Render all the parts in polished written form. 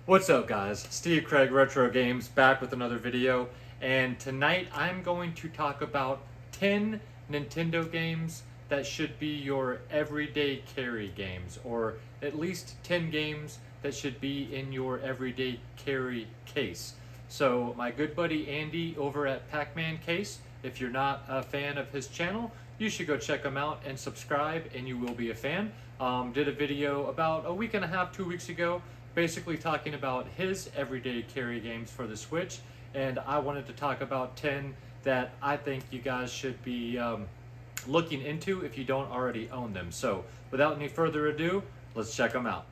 What's up guys? Steve Craig Retro Games back with another video, and tonight I'm going to talk about 10 Nintendo games that should be your everyday carry games, or at least 10 games that should be in your everyday carry case. So my good buddy Andy over at Pac-Man Case, if you're not a fan of his channel, you should go check him out and subscribe and you will be a fan. Did a video about a week and a half, 2 weeks ago, basically talking about his everyday carry games for the Switch, and I wanted to talk about 10 that I think you guys should be looking into if you don't already own them. So without any further ado, let's check them out.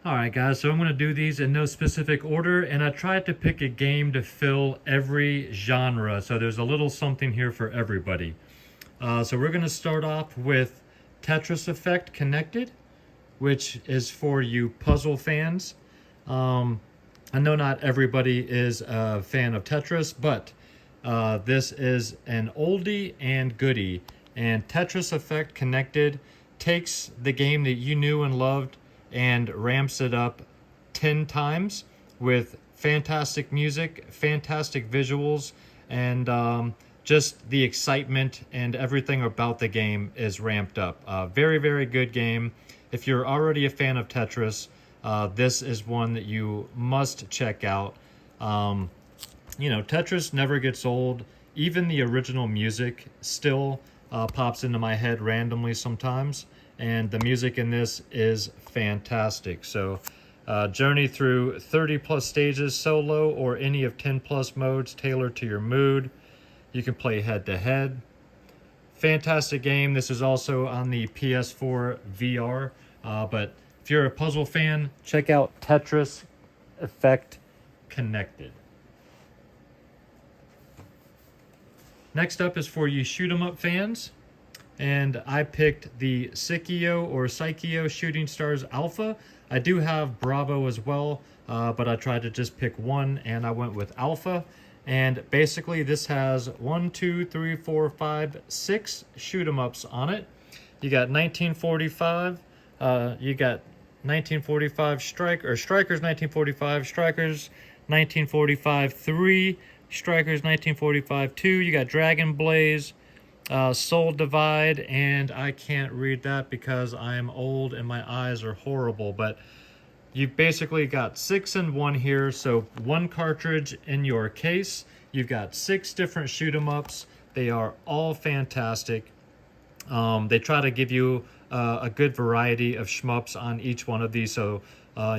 Alright guys, so I'm going to do these in no specific order, and I tried to pick a game to fill every genre, so there's a little something here for everybody. So we're going to start off with Tetris Effect Connected, which is for you puzzle fans. I know not everybody is a fan of Tetris, but this is an oldie and goodie. And Tetris Effect Connected takes the game that you knew and loved and ramps it up 10 times with fantastic music, fantastic visuals, and just the excitement and everything about the game is ramped up. Very, very good game. If you're already a fan of Tetris, this is one that you must check out. You know, Tetris never gets old. Even the original music still pops into my head randomly sometimes, and the music in this is fantastic. So journey through 30 plus stages solo or any of 10 plus modes tailored to your mood. You can play head to head. Fantastic game. This is also on the PS4 VR, but if you're a puzzle fan, check out Tetris Effect Connected. Next up is for you shoot 'em up fans, and I picked the Psycho Shooting Stars Alpha. I do have Bravo as well, but I tried to just pick one, and I went with Alpha. And basically this has 1, 2, 3, 4, 5, 6 shoot 'em ups on it. You got 1945, you got 1945 Strikers 1945, Strikers 1945 3, Strikers 1945 2, you got Dragon Blaze, Soul Divide, and I can't read that because I'm old and my eyes are horrible, but you've basically got 6 in one here, so one cartridge in your case. You've got 6 different shoot 'em ups. They are all fantastic. They try to give you a good variety of shmups on each one of these. So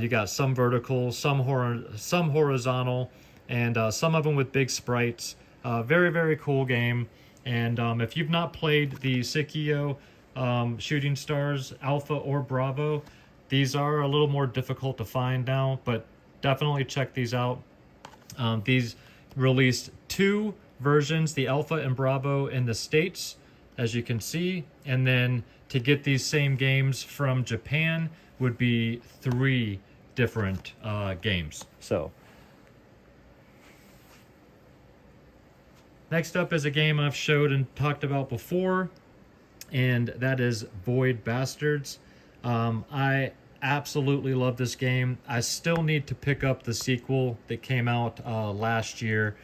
you got some vertical, some horizontal, and some of them with big sprites. Very, very cool game. And if you've not played the Psycho Shooting Stars Alpha or Bravo, these are a little more difficult to find now, but definitely check these out. These released 2 versions, the Alpha and Bravo in the States, as you can see, and then to get these same games from Japan would be 3 different games. So next up is a game I've showed and talked about before, and that is Void Bastards. I absolutely love this game. I still need to pick up the sequel that came out last year,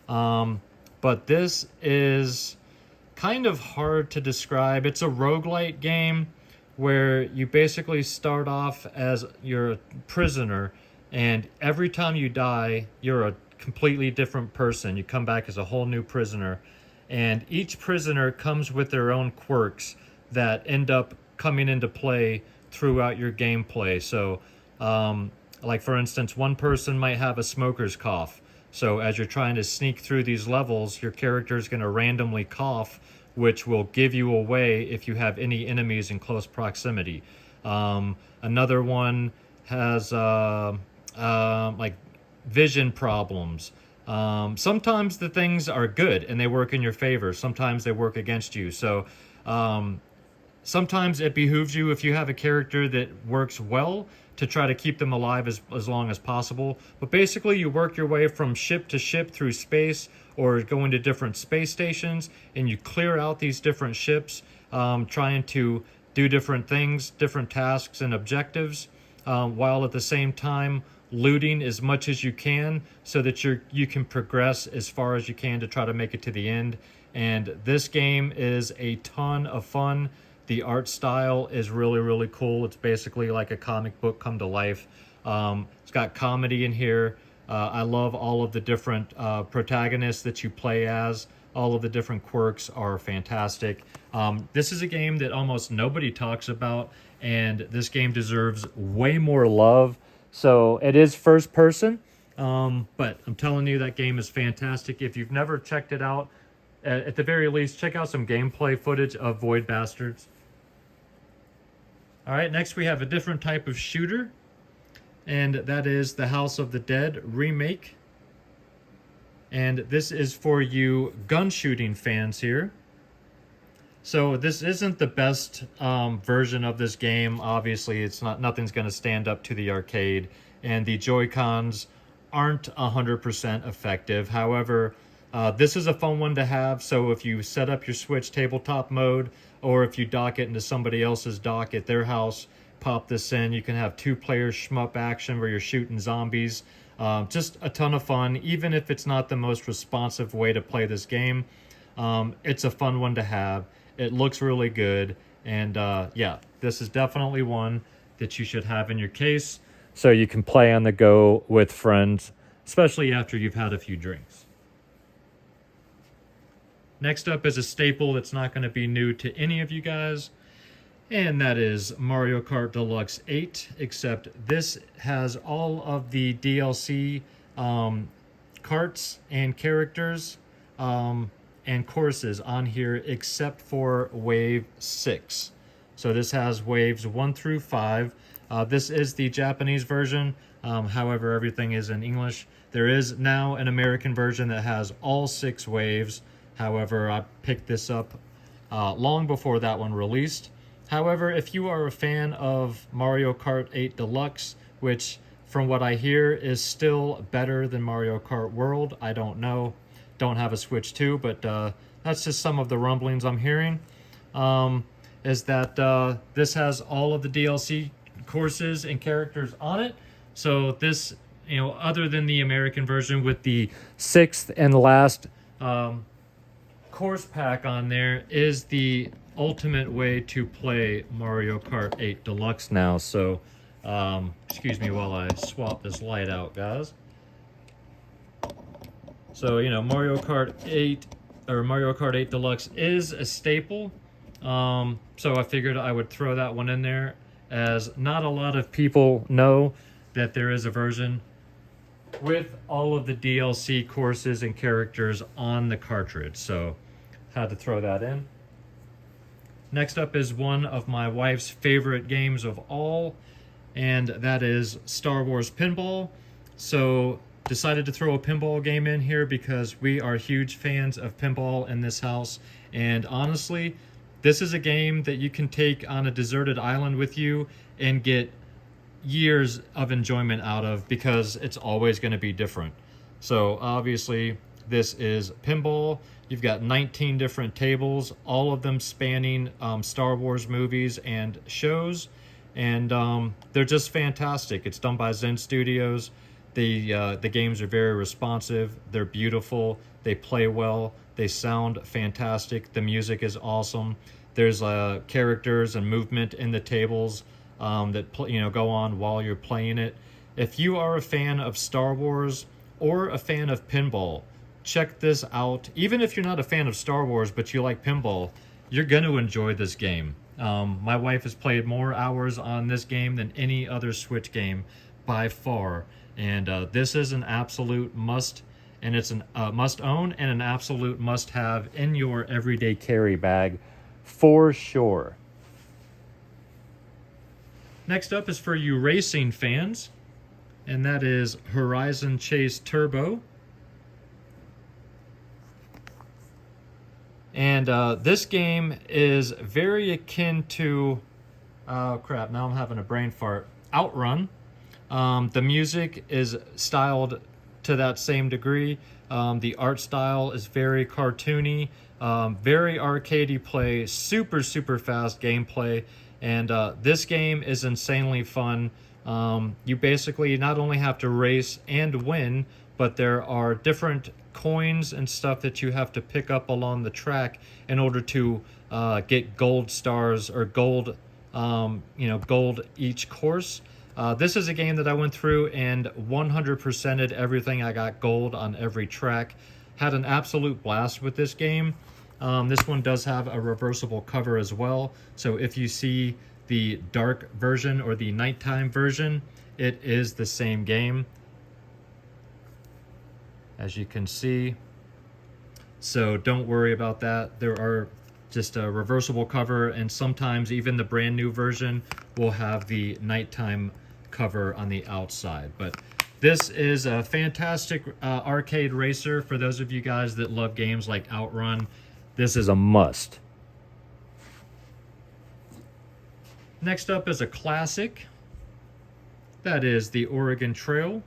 but this is kind of hard to describe. It's a roguelite game where you basically start off as you're a prisoner, and every time you die, you're a completely different person. You come back as a whole new prisoner, and each prisoner comes with their own quirks that end up coming into play throughout your gameplay. So like for instance, one person might have a smoker's cough, so as you're trying to sneak through these levels, your character is going to randomly cough, which will give you away if you have any enemies in close proximity. Another one has like vision problems. Sometimes the things are good and they work in your favor, sometimes they work against you. So sometimes it behooves you, if you have a character that works well, to try to keep them alive as long as possible. But basically you work your way from ship to ship through space, or go into different space stations, and you clear out these different ships, trying to do different things, different tasks and objectives. while at the same time looting as much as you can so that you can progress as far as you can to try to make it to the end. And this game is a ton of fun. The art style is really, really cool. It's basically like a comic book come to life. It's got comedy in here. I love all of the different protagonists that you play as. All of the different quirks are fantastic. This is a game that almost nobody talks about, and this game deserves way more love. So it is first person, but I'm telling you, that game is fantastic. If you've never checked it out, at the very least, check out some gameplay footage of Void Bastards. All right, next we have a different type of shooter, and that is the House of the Dead remake. And this is for you gun shooting fans here. So this isn't the best version of this game. Obviously, nothing's going to stand up to the arcade, and the Joy-Cons aren't 100% effective. However, this is a fun one to have. So if you set up your Switch tabletop mode, or if you dock it into somebody else's dock at their house, pop this in. You can have 2-player shmup action where you're shooting zombies. Just a ton of fun, even if it's not the most responsive way to play this game. It's a fun one to have. It looks really good, and yeah, this is definitely one that you should have in your case so you can play on the go with friends, especially after you've had a few drinks. Next up is a staple that's not going to be new to any of you guys, and that is Mario Kart Deluxe 8, except this has all of the DLC karts and characters and courses on here except for Wave 6. So this has waves 1 through 5. This is the Japanese version, however everything is in English. There is now an American version that has all 6 waves. However, I picked this up long before that one released. However, if you are a fan of Mario Kart 8 Deluxe, which from what I hear is still better than Mario Kart World, I don't know. Don't have a Switch 2, but that's just some of the rumblings I'm hearing, is that this has all of the DLC courses and characters on it. So this, other than the American version with the 6th and last course pack on there, is the ultimate way to play Mario Kart 8 Deluxe now. So excuse me while I swap this light out, guys. So Mario Kart 8 or Mario Kart 8 Deluxe is a staple, so I figured I would throw that one in there, as not a lot of people know that there is a version with all of the DLC courses and characters on the cartridge, so had to throw that in. Next up is one of my wife's favorite games of all, and that is Star Wars Pinball. So decided to throw a pinball game in here because we are huge fans of pinball in this house, and honestly, this is a game that you can take on a deserted island with you and get years of enjoyment out of, because it's always going to be different. So obviously this is pinball. You've got 19 different tables, all of them spanning Star Wars movies and shows, and they're just fantastic. It's done by Zen Studios. The games are very responsive. They're beautiful. They play well. They sound fantastic. The music is awesome. There's characters and movement in the tables that go on while you're playing it. If you are a fan of Star Wars or a fan of pinball, check this out. Even if you're not a fan of Star Wars but you like pinball, you're going to enjoy this game. My wife has played more hours on this game than any other Switch game by far. And this is an absolute must, and it's a must own and an absolute must have in your everyday carry bag for sure. Next up is for you racing fans, and that is Horizon Chase Turbo. And this game is very akin to, oh crap, now I'm having a brain fart, Outrun. The music is styled to that same degree. The art style is very cartoony, very arcadey play, super fast gameplay, and this game is insanely fun. You basically not only have to race and win, but there are different coins and stuff that you have to pick up along the track in order to get gold stars or gold, gold each course. This is a game that I went through and 100%ed everything. I got gold on every track. Had an absolute blast with this game. This one does have a reversible cover as well. So if you see the dark version or the nighttime version, it is the same game, as you can see. So don't worry about that. There are just a reversible cover, and sometimes even the brand new version will have the nighttime cover on the outside. But this is a fantastic arcade racer for those of you guys that love games like Outrun. This is a must. Next up is a classic. That is the Oregon Trail.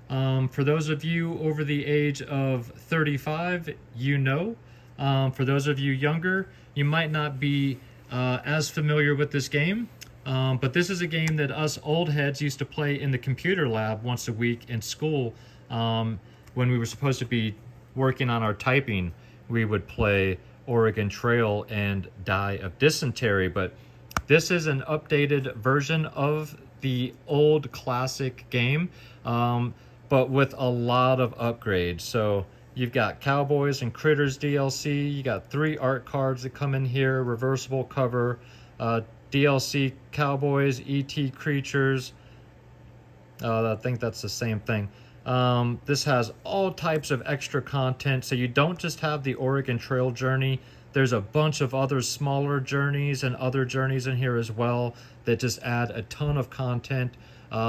For those of you over the age of 35, you know. For those of you younger, you might not be as familiar with this game. But this is a game that us old heads used to play in the computer lab once a week in school. When we were supposed to be working on our typing, we would play Oregon Trail and die of dysentery. But this is an updated version of the old classic game, but with a lot of upgrades. So you've got Cowboys and Critters DLC. You got 3 art cards that come in here, reversible cover, DLC Cowboys, ET Creatures. I think that's the same thing. This has all types of extra content, so you don't just have the Oregon Trail journey. There's a bunch of other smaller journeys and other journeys in here as well that just add a ton of content.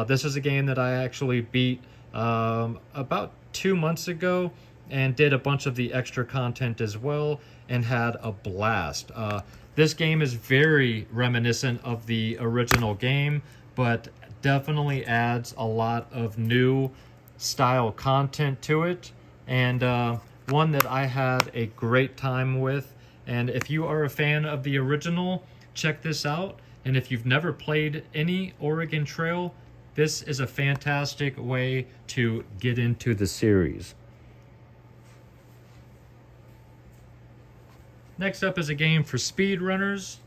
This is a game that I actually beat about 2 months ago and did a bunch of the extra content as well and had a blast. This game is very reminiscent of the original game, but definitely adds a lot of new style content to it, and one that I had a great time with. And if you are a fan of the original, check this out. And if you've never played any Oregon Trail, this is a fantastic way to get into the series. Next up is a game for speedrunners,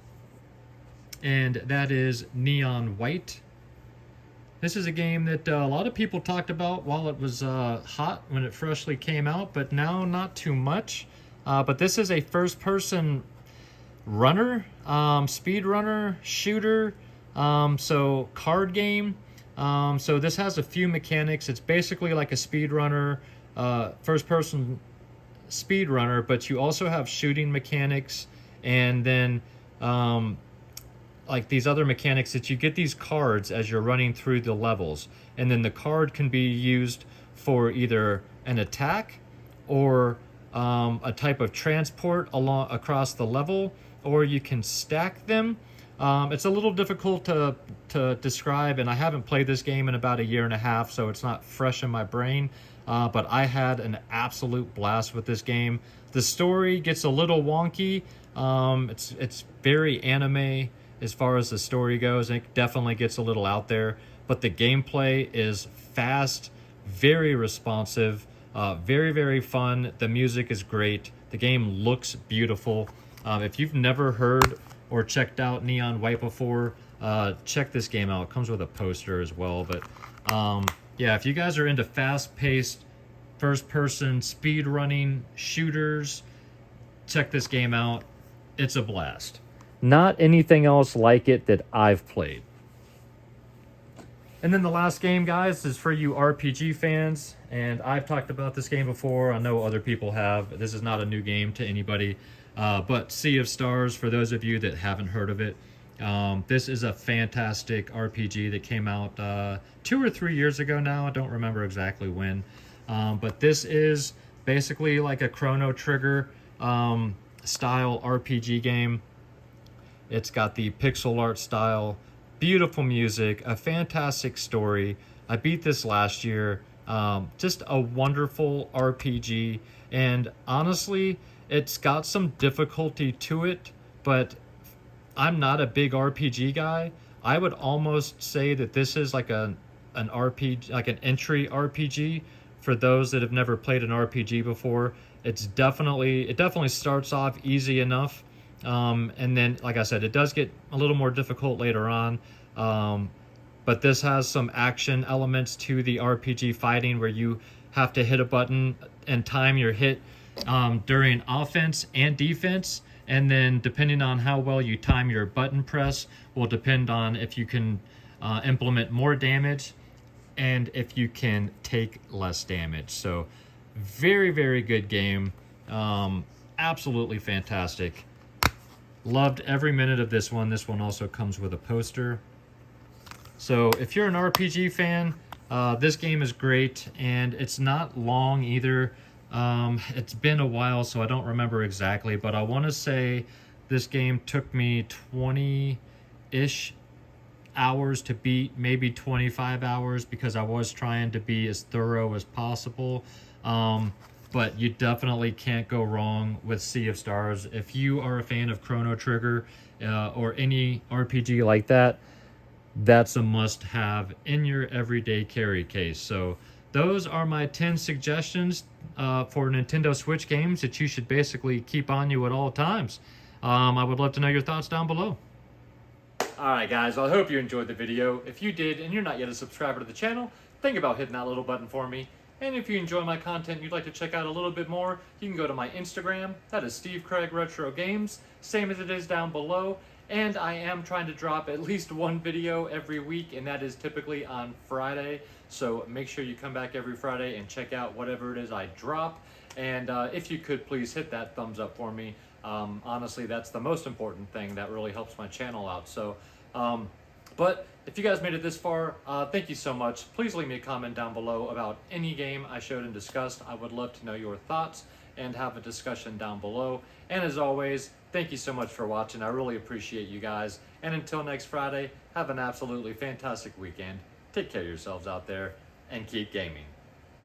and that is Neon White. This is a game that a lot of people talked about while it was hot when it freshly came out, but now not too much. But this is a first-person runner, speedrunner, shooter, so card game. So this has a few mechanics. It's basically like a speedrunner, first-person speedrunner, but you also have shooting mechanics, and then like these other mechanics that you get these cards as you're running through the levels, and then the card can be used for either an attack or a type of transport across the level, or you can stack them. It's a little difficult to describe, and I haven't played this game in about 1.5 years, so it's not fresh in my brain, but I had an absolute blast with this game. The story gets a little wonky. It's very anime as far as the story goes, and it definitely gets a little out there, but the gameplay is fast, very responsive, very, very fun. The music is great. The game looks beautiful. If you've never heard or checked out Neon White before, check this game out. It comes with a poster as well. But yeah, if you guys are into fast-paced, first-person speed running shooters, check this game out. It's a blast. Not anything else like it that I've played. And then the last game, guys, is for you RPG fans, and I've talked about this game before. I know other people have. This is not a new game to anybody, but Sea of Stars, for those of you that haven't heard of it. This is a fantastic RPG that came out 2 or 3 years ago now. I don't remember exactly when, but this is basically like a Chrono Trigger style RPG game. It's got the pixel art style, beautiful music, a fantastic story. I beat this last year. Just a wonderful RPG, and honestly, it's got some difficulty to it, but I'm not a big RPG guy, I would almost say that this is like an RPG, like an entry RPG for those that have never played an RPG before. It definitely starts off easy enough, and then, like I said, it does get a little more difficult later on. But this has some action elements to the RPG fighting where you have to hit a button and time your hit during offense and defense. And then depending on how well you time your button press will depend on if you can implement more damage and if you can take less damage. So very, very good game. Absolutely fantastic. Loved every minute of this one. This one also comes with a poster. So if you're an RPG fan, this game is great, and it's not long either. It's been a while, so I don't remember exactly, but I want to say this game took me 20-ish hours to beat, maybe 25 hours, because I was trying to be as thorough as possible. But you definitely can't go wrong with Sea of Stars. If you are a fan of Chrono Trigger or any RPG like that, that's a must-have in your everyday carry case. So those are my 10 suggestions for Nintendo Switch games that you should basically keep on you at all times. I would love to know your thoughts down below. Alright guys, well, I hope you enjoyed the video. If you did and you're not yet a subscriber to the channel, think about hitting that little button for me. And if you enjoy my content and you'd like to check out a little bit more, you can go to my Instagram. That is Steve Craig Retro Games, same as it is down below. And I am trying to drop at least one video every week, and that is typically on Friday. So make sure you come back every Friday and check out whatever it is I drop. And if you could please hit that thumbs up for me. Honestly, that's the most important thing. That really helps my channel out. So, but if you guys made it this far, thank you so much. Please leave me a comment down below about any game I showed and discussed. I would love to know your thoughts and have a discussion down below. And as always, thank you so much for watching. I really appreciate you guys. And until next Friday, have an absolutely fantastic weekend. Take care of yourselves out there and keep gaming.